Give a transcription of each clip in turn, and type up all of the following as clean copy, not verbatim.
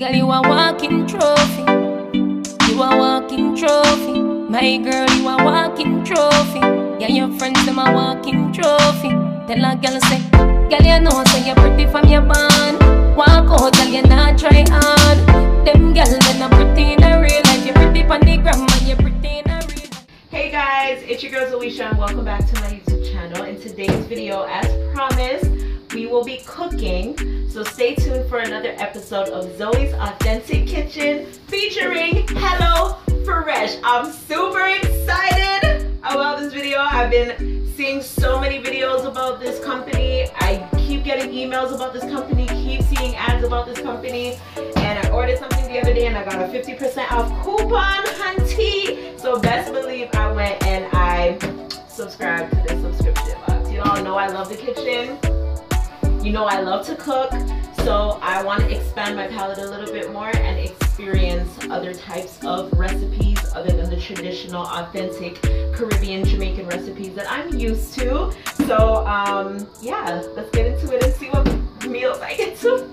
Girl, you a walking trophy. You a walking trophy. My girl, you a walking trophy. Yeah, your friends, them a walking trophy. Tell a girl say, girl, you know say you're pretty from your band. Walk out, girl, you not try hard. Them girls, they're not pretty in the real life. You're pretty on the gram, and you're pretty in the real life. Hey guys, it's your girl ZOE'SHAAA and welcome back to my YouTube channel. In today's video, as promised, we will be cooking. So stay tuned for another episode of Zoe's Authentic Kitchen featuring HelloFresh. I'm super excited about this video. I've been seeing so many videos about this company. I keep getting emails about this company, keep seeing ads about this company. And I ordered something the other day and I got a 50% off coupon, hunty. So best believe I went and I subscribed to this subscription box. You all know I love the kitchen. You know I love to cook, so I want to expand my palette a little bit more and experience other types of recipes other than the traditional, authentic Caribbean, Jamaican recipes that I'm used to. So yeah, let's get into it and see what meals I get to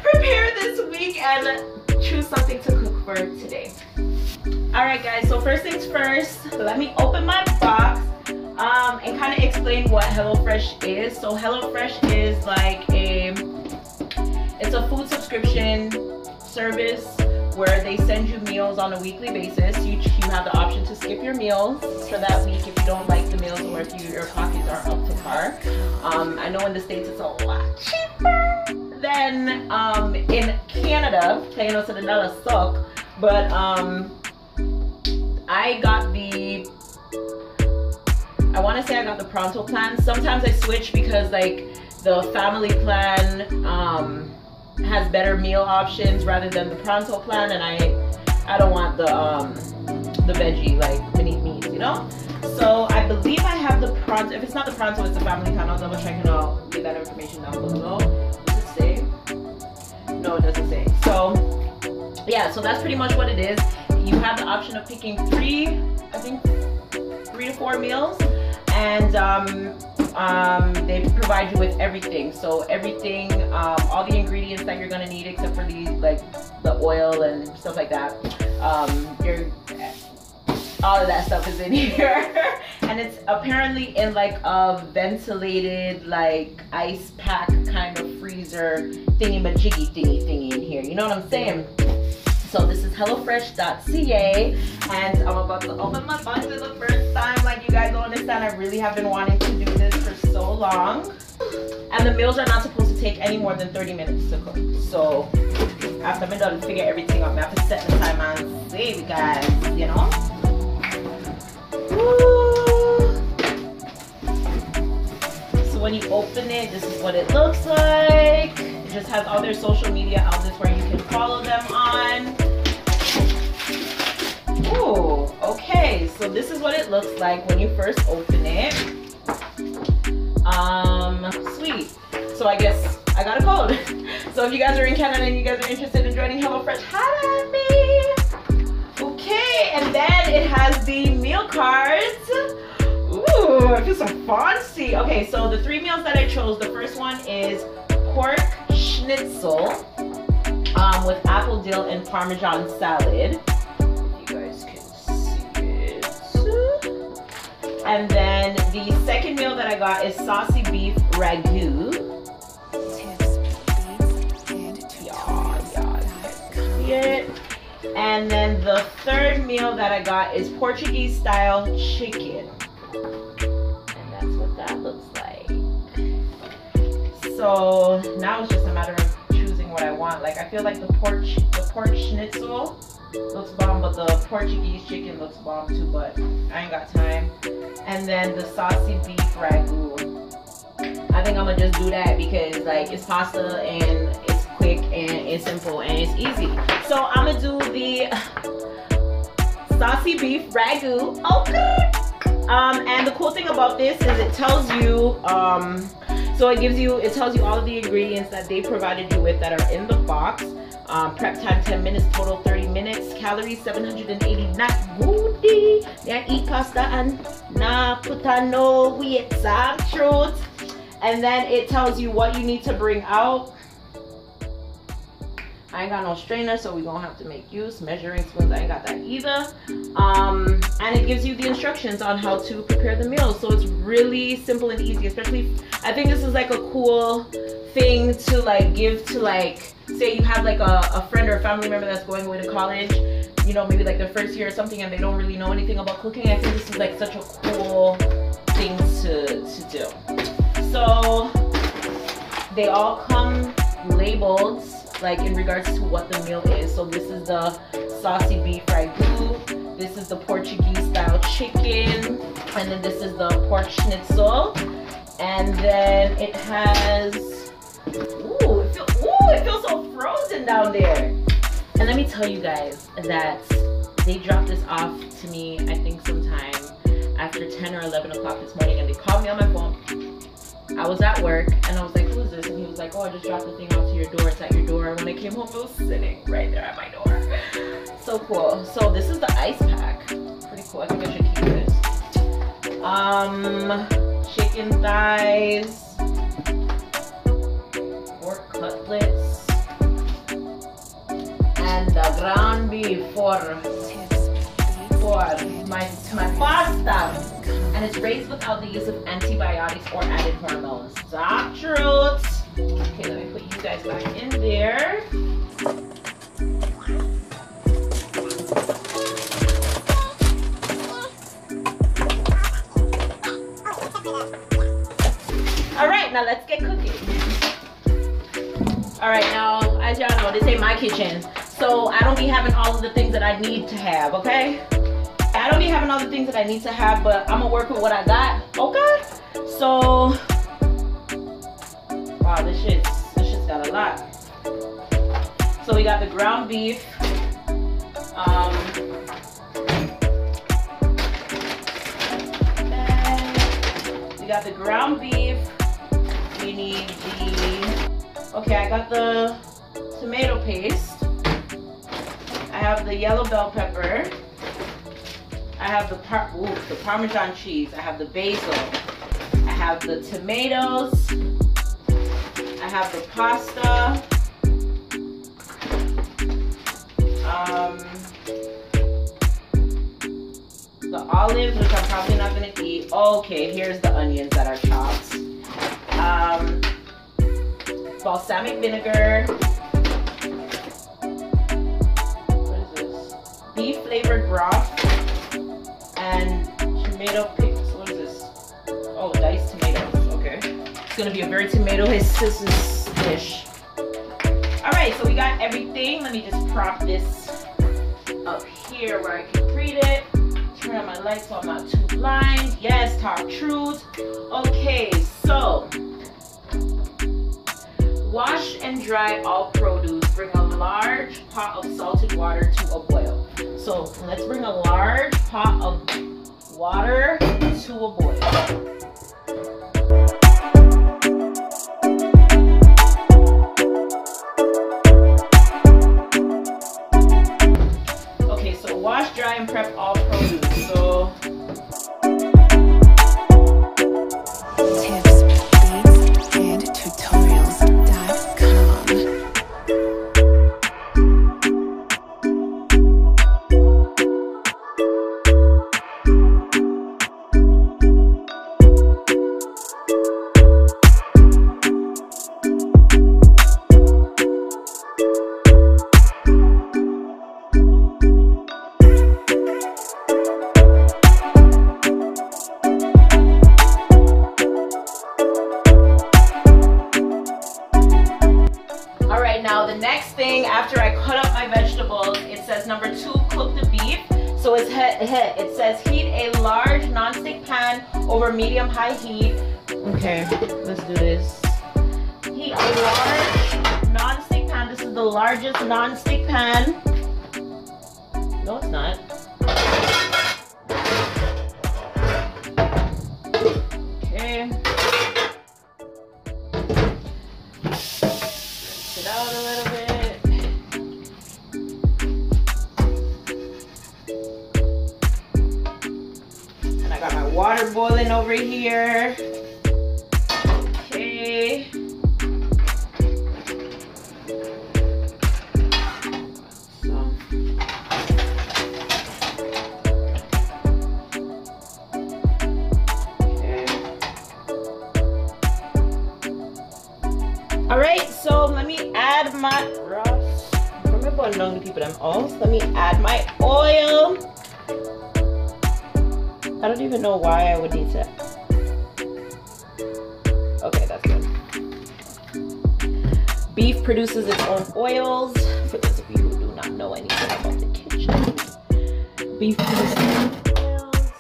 prepare this week and choose something to cook for today. Alright guys, so first things first, let me open my box. And kind of explain what HelloFresh is. So HelloFresh is like it's a food subscription service where they send you meals on a weekly basis. You have the option to skip your meals for that week if you don't like the meals or if your pockets are up to par. I know in the States it's a lot cheaper than in Canada. Playing us at another suck, but I want to say I got the Pronto plan. Sometimes I switch because like the family plan has better meal options rather than the Pronto plan, and I don't want the veggie like mini meats, you know. So I believe I have the Pronto. If it's not the Pronto, it's the family plan. I'll double check and I'll give that information down below. Does it say? No, it doesn't say. So yeah, so that's pretty much what it is. You have the option of picking three to 4 meals. And they provide you with everything. So everything, all the ingredients that you're gonna need except for the oil and stuff like that. All of that stuff is in here. And it's apparently in like a ventilated, like ice pack kind of freezer thingy-majiggy thingy in here. You know what I'm saying? So this is hellofresh.ca, and I'm about to open my box for the first time. Like you guys don't understand, I really have been wanting to do this for so long. And the meals are not supposed to take any more than 30 minutes to cook. So after I'm done figure everything out, I have to set the time and save it, guys, you know? Woo. So when you open it, this is what it looks like. It just has all their social media outlets where you can follow them on. Ooh, okay, so this is what it looks like when you first open it. Sweet. So I guess I got a code. So if you guys are in Canada and you guys are interested in joining HelloFresh, holla at me. Okay, and then it has the meal cards. Ooh, I feel so fancy. Okay, so the 3 meals that I chose, the first one is pork schnitzel with apple dill and parmesan salad. You guys can see it. And then the second meal that I got is saucy beef ragu. Yeah. And then the third meal that I got is Portuguese style chicken. And that's what that looks like. So now it's just a matter of choosing what I want. Like I feel like the pork schnitzel looks bomb, but the Portuguese chicken looks bomb too, but I ain't got time. And then the saucy beef ragu. I think I'm gonna just do that because like it's pasta and it's quick and it's simple and it's easy. So I'm gonna do the saucy beef ragu. Okay. And the cool thing about this is it tells you so it tells you all of the ingredients that they provided you with that are in the box. Prep time 10 minutes, total 30 minutes, calories 780, not goody. They eat pasta and nah put on no weight, some truth. And then it tells you what you need to bring out I ain't got no strainer, so we're gonna have to make use. Measuring spoons, I ain't got that either. And it gives you the instructions on how to prepare the meal. So it's really simple and easy, especially, I think this is like a cool thing to like give to, like, say you have like a friend or a family member that's going away to college, you know, maybe like their first year or something, and they don't really know anything about cooking. I think this is like such a cool thing to do. So they all come labeled like in regards to what the meal is. So this is the saucy beef ragu, this is the Portuguese style chicken, and then this is the pork schnitzel, and then it has, ooh, it feels so frozen down there. And let me tell you guys that they dropped this off to me, I think sometime after 10 or 11 o'clock this morning, and they called me on my phone. I was at work and I was like, who is this? And he was like, oh, I just dropped the thing off to your door. It's at your door. And when I came home, it was sitting right there at my door. So cool. So this is the ice pack. Pretty cool. I think I should keep this. Chicken thighs, pork cutlets, and the ground beef for my pasta. And it's raised without the use of antibiotics or added hormones. Stop truth. Okay, let me put you guys back in there. All right, now let's get cooking. All right, now, as y'all know, this ain't my kitchen. So I don't be having all of the things that I need to have, okay? I don't be having all the things that I need to have, but I'm gonna work with what I got, okay? So, wow, this shit's got a lot. So we got the ground beef. We got the ground beef. We need the, okay, I got the tomato paste. I have the yellow bell pepper. I have the Parmesan cheese. I have the basil. I have the tomatoes. I have the pasta. The olives, which I'm probably not gonna eat. Okay, here's the onions that are chopped. Balsamic vinegar. What is this? Beef flavored broth. And tomato paste. What is this? Oh, diced tomatoes. Okay. It's gonna be a very tomato-ish dish. Alright, so we got everything. Let me just prop this up here where I can read it. Turn on my light so I'm not too blind. Yes, talk truth. Okay, so wash and dry all produce. Bring a large pot of salted water to a boil. So let's bring a large pot of water to a boil. Okay, so wash, dry, and prep all produce. So tips, beats, and tutorials.com. now the next thing after I cut up my vegetables, it says number 2, cook the beef. So it says heat a large non-stick pan over medium-high heat. Okay, let's do this. Heat a large non-stick pan. This is the largest non-stick pan. No, it's not. Okay. Rinse it out a little bit. And I got my water boiling over here. Okay. All right, so let me add my Ross. Remember on the people them oils. Let me add my oil. I don't even know why I would need to. Okay, that's good. Beef produces its own oils. For those of you who do not know anything about the kitchen, beef produces its own oils.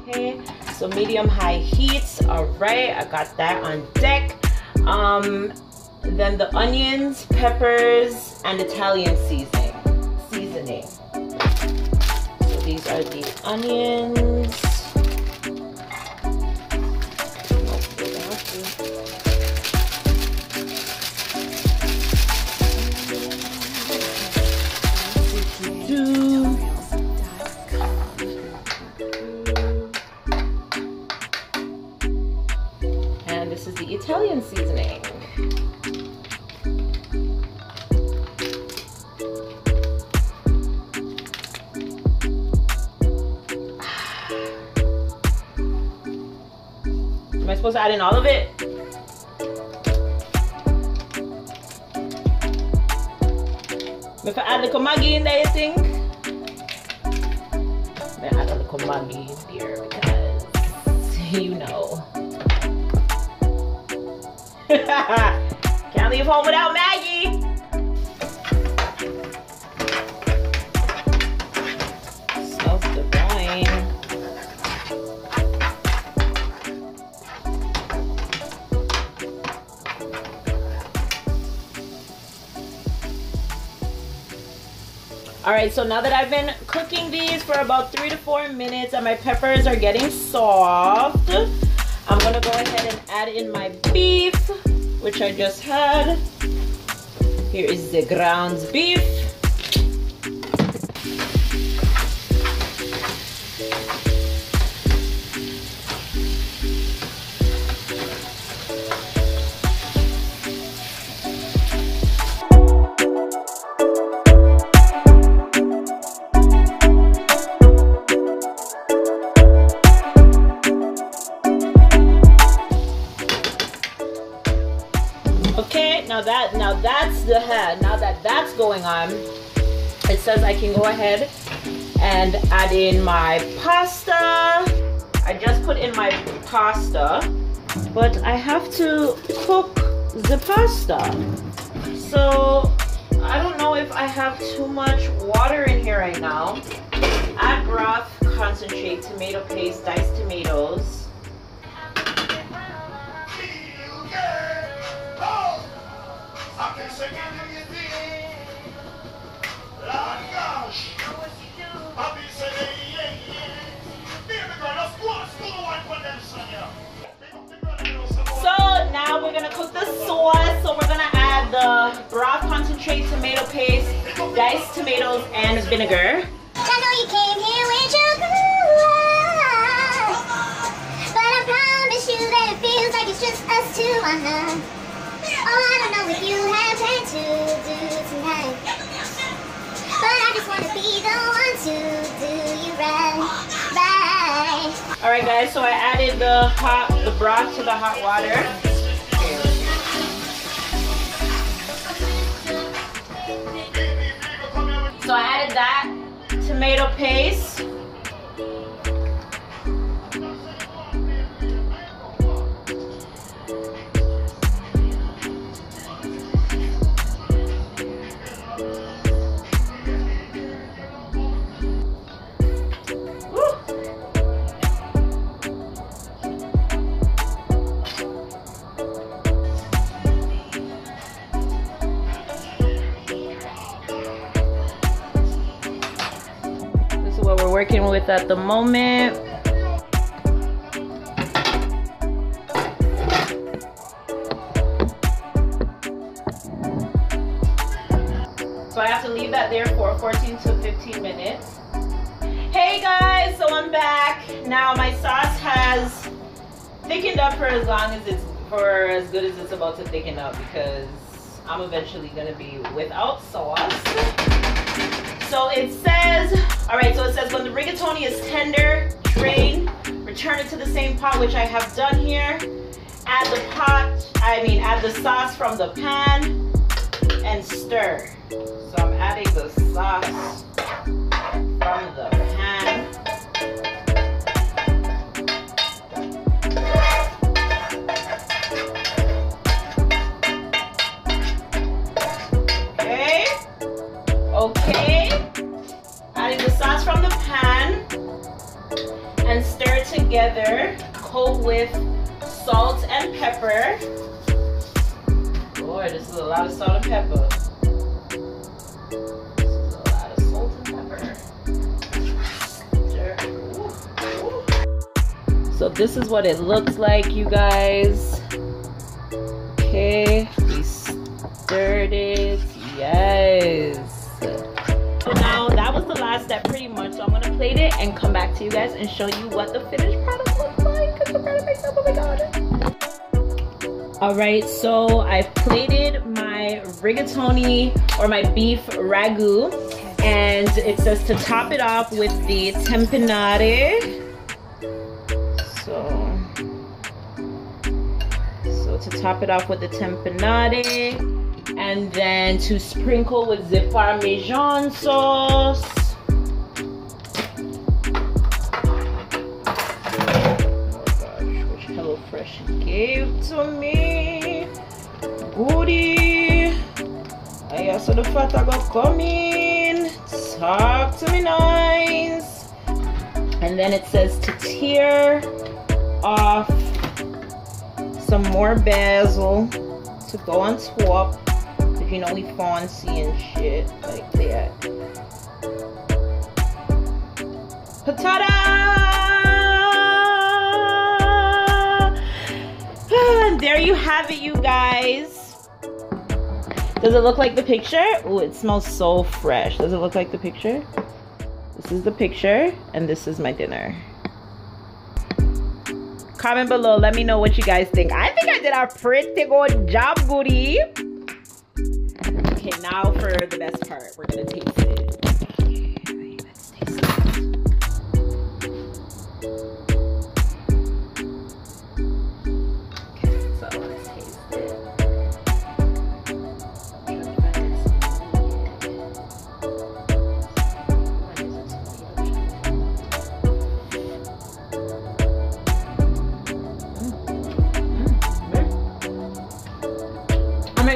Okay, so medium-high heat. All right, I got that on deck. Then the onions, peppers, and Italian seasoning. So these are the onions. And this is the Italian seasoning. Am I supposed to add in all of it? If I add the Maggi in there, you think? I'm gonna add a little Maggi in here because you know. Can't leave home without Maggie. Smells divine. All right, so now that I've been cooking these for about 3 to 4 minutes and my peppers are getting soft, I'm gonna go ahead and add in my beef, which I just had. Here is the ground beef. Okay, now that that's going on, it says I can go ahead and add in my pasta. I just put in my pasta, but I have to cook the pasta. So I don't know if I have too much water in here right now. Add broth, concentrate, tomato paste, diced tomatoes. So now we're gonna cook the sauce. So we're gonna add the broth, concentrate, tomato paste, diced tomatoes, and vinegar. I know you came here with your groove, but I promise you that it feels like it's just us two. Oh, I don't know if you have planned to do tonight, but I just want to be the one to do you right. All right, guys. So I added the broth to the hot water. So I added that tomato paste. What we're working with at the moment. So I have to leave that there for 14 to 15 minutes. Hey guys, so I'm back. Now my sauce has thickened up for as good as it's about to thicken up, because I'm eventually gonna be without sauce. So it says, all right, so it says when the rigatoni is tender, drain, return it to the same pot, which I have done here, add the sauce from the pan and stir. So I'm adding the sauce from the pan. Okay, adding the sauce from the pan and stir together. Coat with salt and pepper. Lord, this is a lot of salt and pepper. This is a lot of salt and pepper. Stir. Ooh, ooh. So this is what it looks like, you guys. Okay, we stirred it. Yes. So now that was the last step pretty much. So I'm gonna plate it and come back to you guys and show you what the finished product looks like. Cause the product makes up, oh my god. Alright, so I've plated my rigatoni or my beef ragu, and it says to top it off with the tempenare. So to top it off with the tempenare, and then to sprinkle with the Parmesan sauce. HelloFresh gave to me. Goodie. I saw the fat I got coming. Talk to me nice. And then it says to tear off some more basil to go on top. If you know we fancy and shit like that. Patada! There you have it, you guys. Does it look like the picture? Oh, it smells so fresh. Does it look like the picture? This is the picture, and this is my dinner. Comment below, let me know what you guys think. I think I did a pretty good job, goodie. Okay, now for the best part. We're gonna taste it. Okay, let's taste it.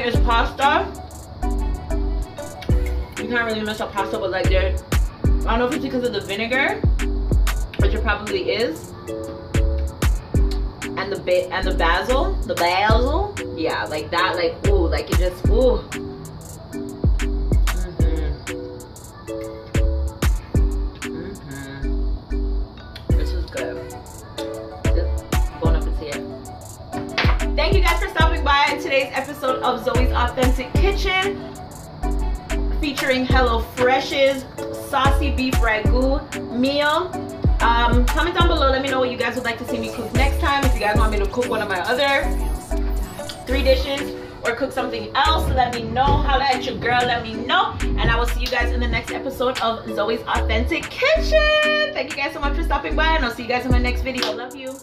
It's pasta. You can't really mess up pasta, but like there, I don't know if it's because of the vinegar, which it probably is, and the basil, yeah, like that, like ooh, like it just ooh. This is good. Bon appetit. Thank you guys for stopping by in today's episode of Zoe's Authentic Kitchen, featuring HelloFresh's saucy beef ragu meal. Comment down below, let me know what you guys would like to see me cook next time. If you guys want me to cook one of my other 3 dishes or cook something else, let me know. Holla at your girl, let me know. And I will see you guys in the next episode of Zoe's Authentic Kitchen. Thank you guys so much for stopping by, and I'll see you guys in my next video. Love you.